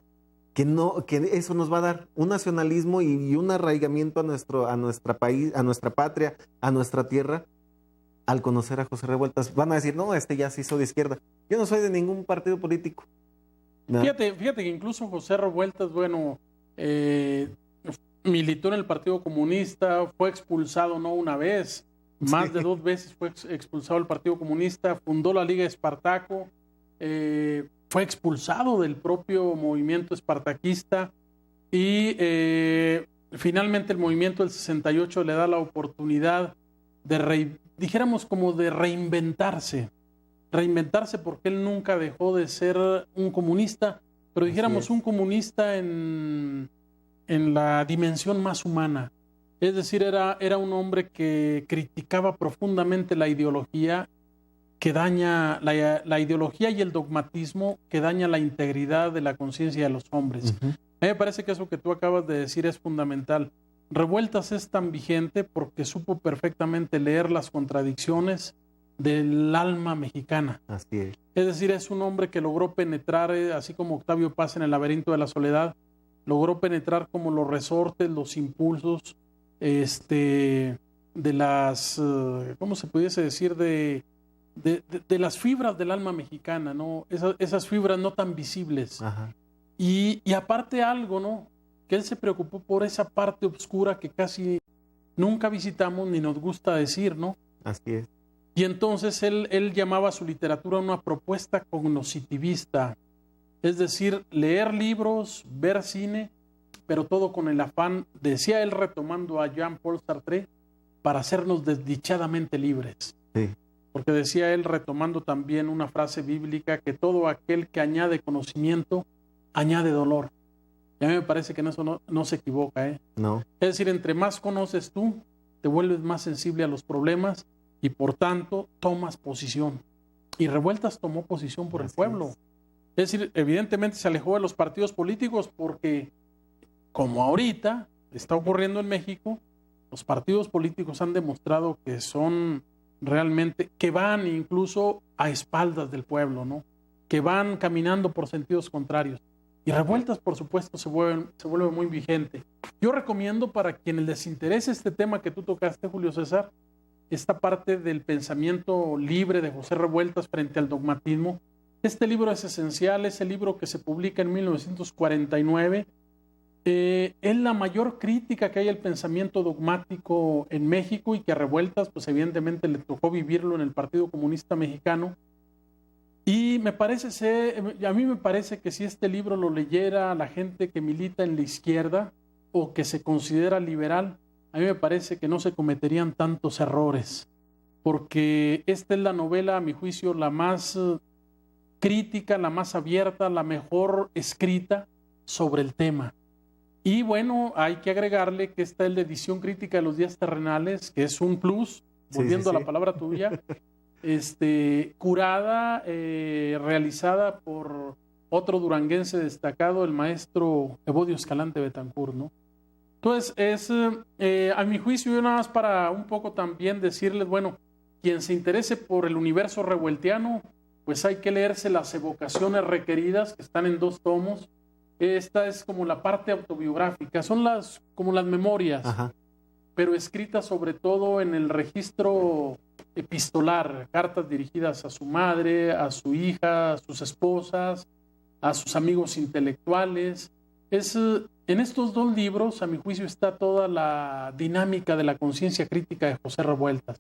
que eso nos va a dar un nacionalismo y un arraigamiento a nuestra país, a nuestra patria, a nuestra tierra. Al conocer a José Revueltas, van a decir, no, ya se hizo de izquierda. Yo no soy de ningún partido político. No. Fíjate que incluso José Revueltas, bueno, militó en el Partido Comunista, fue expulsado no una vez, más de 2 veces fue expulsado del Partido Comunista, fundó la Liga Espartaco, fue expulsado del propio movimiento espartaquista y finalmente el movimiento del 68 le da la oportunidad de, dijéramos como de reinventarse porque él nunca dejó de ser un comunista, pero dijéramos un comunista en la dimensión más humana. Es decir, era un hombre que criticaba profundamente la ideología que daña, la ideología y el dogmatismo que daña la integridad de la conciencia de los hombres. Uh-huh. A mí me parece que eso que tú acabas de decir es fundamental. Revueltas es tan vigente porque supo perfectamente leer las contradicciones del alma mexicana. Así es. Es decir, es un hombre que logró penetrar, así como Octavio Paz en El laberinto de la soledad, logró penetrar como los resortes, los impulsos, de las, ¿cómo se pudiese decir? De las fibras del alma mexicana, ¿no? Esas fibras no tan visibles. Ajá. Y aparte algo, ¿no? Que él se preocupó por esa parte oscura que casi nunca visitamos ni nos gusta decir, ¿no? Así es. Y entonces él llamaba a su literatura una propuesta cognoscitivista, es decir, leer libros, ver cine, pero todo con el afán, decía él retomando a Jean-Paul Sartre, para hacernos desdichadamente libres. Sí. Porque decía él retomando también una frase bíblica, que todo aquel que añade conocimiento, añade dolor. Y a mí me parece que en eso no se equivoca, ¿eh? No. Es decir, entre más conoces tú, te vuelves más sensible a los problemas y por tanto tomas posición. Y Revueltas tomó posición por el pueblo. Es decir, evidentemente se alejó de los partidos políticos porque, como ahorita está ocurriendo en México, los partidos políticos han demostrado que son realmente, que van incluso a espaldas del pueblo, ¿no? Que van caminando por sentidos contrarios. Y Revueltas, por supuesto, se vuelve muy vigente. Yo recomiendo para quienes les interese este tema que tú tocaste, Julio César, esta parte del pensamiento libre de José Revueltas frente al dogmatismo. Este libro es esencial, es el libro que se publica en 1949. Es la mayor crítica que hay al pensamiento dogmático en México y que a Revueltas, pues evidentemente le tocó vivirlo en el Partido Comunista Mexicano. Y a mí me parece que si este libro lo leyera la gente que milita en la izquierda o que se considera liberal, a mí me parece que no se cometerían tantos errores, porque esta es la novela, a mi juicio, la más crítica, la más abierta, la mejor escrita sobre el tema. Y bueno, hay que agregarle que esta es la edición crítica de los días terrenales, que es un plus, volviendo a la palabra tuya, curada, realizada por otro duranguense destacado, el maestro Evodio Escalante Betancourt, ¿no? Entonces, a mi juicio, nada más para un poco también decirles, bueno, quien se interese por el universo revueltiano, pues hay que leerse las evocaciones requeridas, que están en 2 tomos. Esta es como la parte autobiográfica, son como las memorias, Ajá. pero escritas sobre todo en el registro epistolar, cartas dirigidas a su madre, a su hija, a sus esposas, a sus amigos intelectuales, En estos dos libros, a mi juicio, está toda la dinámica de la conciencia crítica de José Revueltas.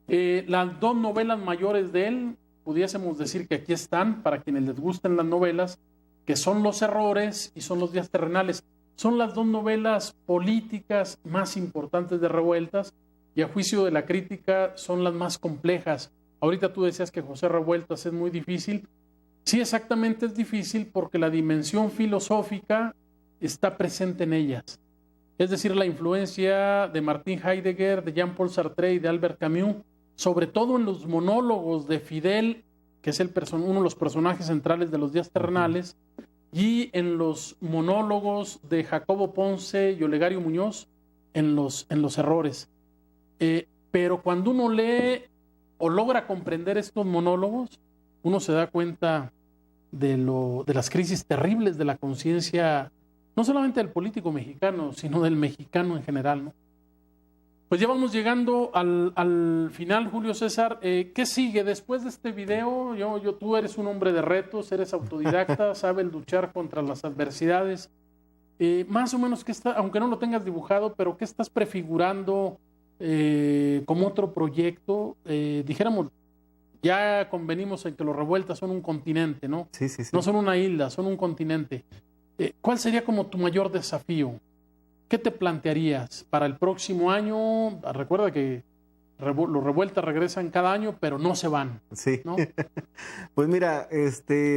Las dos novelas mayores de él, pudiésemos decir que aquí están, para quienes les gusten las novelas, que son Los Errores y son Los Días Terrenales. Son las dos novelas políticas más importantes de Revueltas y a juicio de la crítica son las más complejas. Ahorita tú decías que José Revueltas es muy difícil. Sí, exactamente es difícil porque la dimensión filosófica está presente en ellas. Es decir, la influencia de Martin Heidegger, de Jean-Paul Sartre y de Albert Camus, sobre todo en los monólogos de Fidel, que es uno de los personajes centrales de Los Días Terrenales, y en los monólogos de Jacobo Ponce y Olegario Muñoz, en los Errores. Pero cuando uno lee o logra comprender estos monólogos, uno se da cuenta de las crisis terribles de la conciencia, no solamente del político mexicano, sino del mexicano en general, ¿no? Pues ya vamos llegando al final, Julio César. ¿Qué sigue después de este video? Tú eres un hombre de retos, eres autodidacta, sabes luchar contra las adversidades. Más o menos, aunque no lo tengas dibujado, pero ¿qué estás prefigurando como otro proyecto? Dijéramos, ya convenimos en que los Revueltas son un continente, ¿no? Sí, sí, sí. No son una isla, son un continente. ¿Cuál sería como tu mayor desafío? ¿Qué te plantearías para el próximo año? Recuerda que los Revueltas regresan cada año, pero no se van. Sí. ¿No? Pues mira,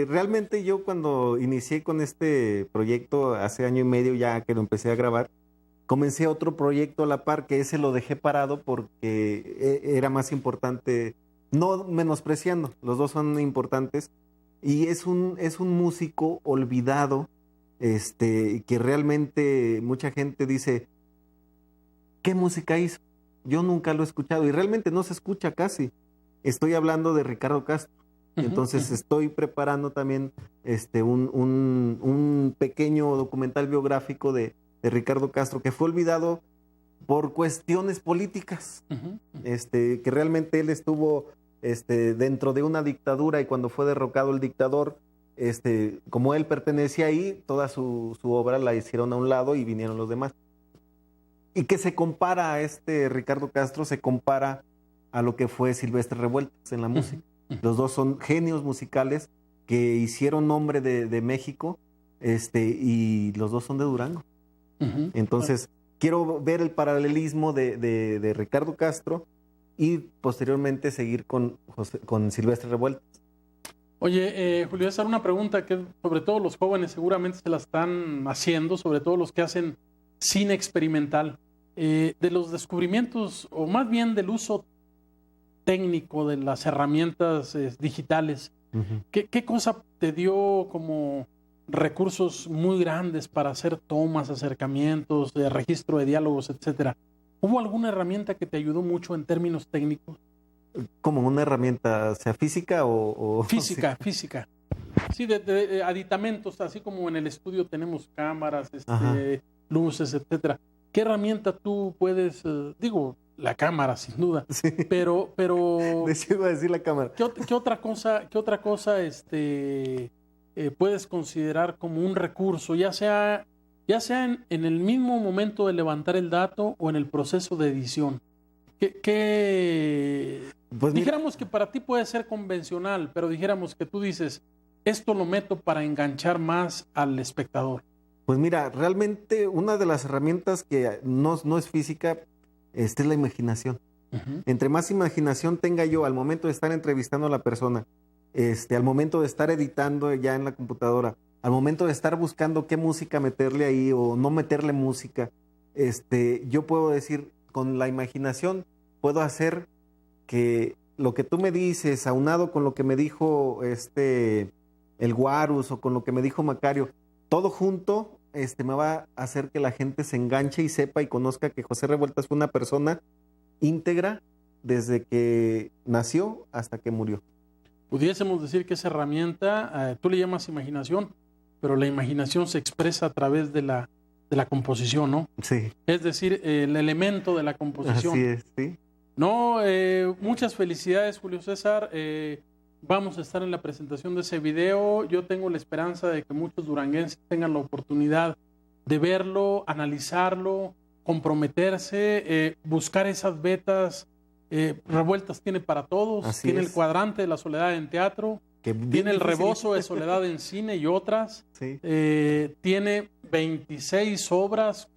realmente yo cuando inicié con este proyecto hace año y medio ya que lo empecé a grabar, comencé otro proyecto a la par, que ese lo dejé parado porque era más importante, no menospreciando, los dos son importantes, y es un músico olvidado, que realmente mucha gente dice, ¿qué música hizo? Yo nunca lo he escuchado y realmente no se escucha casi. Estoy hablando de Ricardo Castro. Entonces estoy preparando también un pequeño documental biográfico de Ricardo Castro, que fue olvidado por cuestiones políticas, que realmente él estuvo dentro de una dictadura, y cuando fue derrocado el dictador, como él pertenecía ahí, toda su obra la hicieron a un lado y vinieron los demás. Y que se compara a Ricardo Castro, se compara a lo que fue Silvestre Revueltas en la música. Los dos son genios musicales que hicieron nombre de México, y los dos son de Durango. Entonces, quiero ver el paralelismo de Ricardo Castro y posteriormente seguir con Silvestre Revueltas. Oye, Julio César, una pregunta que sobre todo los jóvenes seguramente se la están haciendo, sobre todo los que hacen cine experimental, de los descubrimientos, o más bien del uso técnico de las herramientas digitales. ¿Qué cosa te dio como recursos muy grandes para hacer tomas, acercamientos, registro de diálogos, etcétera? ¿Hubo alguna herramienta que te ayudó mucho en términos técnicos? ¿Como una herramienta, sea física o...? Física, física. Sí, de aditamentos, así como en el estudio tenemos cámaras, luces, etcétera. ¿Qué herramienta tú puedes, la cámara, sin duda, sí. pero de hecho iba a decir la cámara. ¿Qué otra cosa puedes considerar como un recurso, ya sea en el mismo momento de levantar el dato o en el proceso de edición? Pues dijéramos que para ti puede ser convencional, pero dijéramos que tú dices, esto lo meto para enganchar más al espectador. Pues mira, realmente una de las herramientas que no es física, es la imaginación. Entre más imaginación tenga yo al momento de estar entrevistando a la persona, al momento de estar editando ya en la computadora, al momento de estar buscando qué música meterle ahí o no meterle música, yo puedo decir, con la imaginación puedo hacer que lo que tú me dices, aunado con lo que me dijo el Guarus o con lo que me dijo Macario, todo junto me va a hacer que la gente se enganche y sepa y conozca que José Revueltas fue una persona íntegra desde que nació hasta que murió. Pudiésemos decir que esa herramienta, tú le llamas imaginación, pero la imaginación se expresa a través de la composición, ¿no? Sí. Es decir, el elemento de la composición. Así es, sí. No, muchas felicidades, Julio César. vamos a estar en la presentación de ese video. Yo tengo la esperanza de que muchos duranguenses tengan la oportunidad de verlo, analizarlo, comprometerse, buscar esas vetas. Revueltas tiene para todos, Así tiene es. el cuadrante de la soledad en teatro, Que tiene el rebozo de soledad en cine y otras, Sí. tiene 26 obras,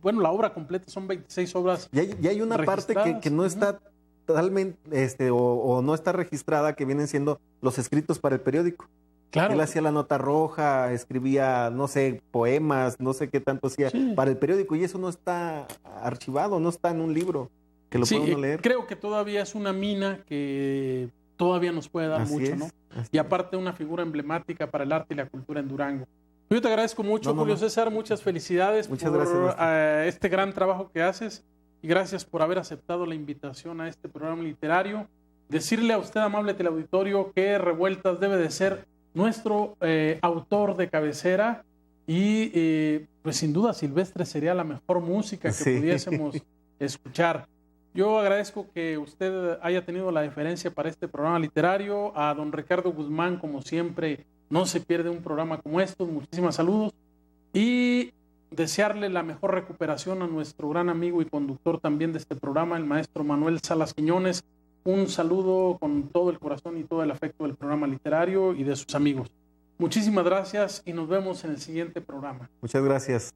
bueno, la obra completa son 26 obras. Y hay una parte que no está totalmente, o no está registrada, que vienen siendo los escritos para el periódico. Claro. Él hacía la nota roja, escribía, no sé, poemas, no sé qué tanto hacía para el periódico, y eso no está archivado, no está en un libro que lo pueda uno leer. Creo que todavía es una mina que todavía nos puede dar mucho, ¿no? Y aparte una figura emblemática para el arte y la cultura en Durango. Yo te agradezco mucho, Julio César, muchas felicidades por este gran trabajo que haces y gracias por haber aceptado la invitación a este programa literario. Decirle a usted, amable teleauditorio, que Revueltas debe de ser nuestro autor de cabecera y pues sin duda Silvestre sería la mejor música que pudiésemos escuchar. Yo agradezco que usted haya tenido la deferencia para este programa literario. A don Ricardo Guzmán, como siempre, no se pierde un programa como estos. Muchísimas saludos. Y desearle la mejor recuperación a nuestro gran amigo y conductor también de este programa, el maestro Manuel Salas Quiñones. Un saludo con todo el corazón y todo el afecto del programa literario y de sus amigos. Muchísimas gracias y nos vemos en el siguiente programa. Muchas gracias.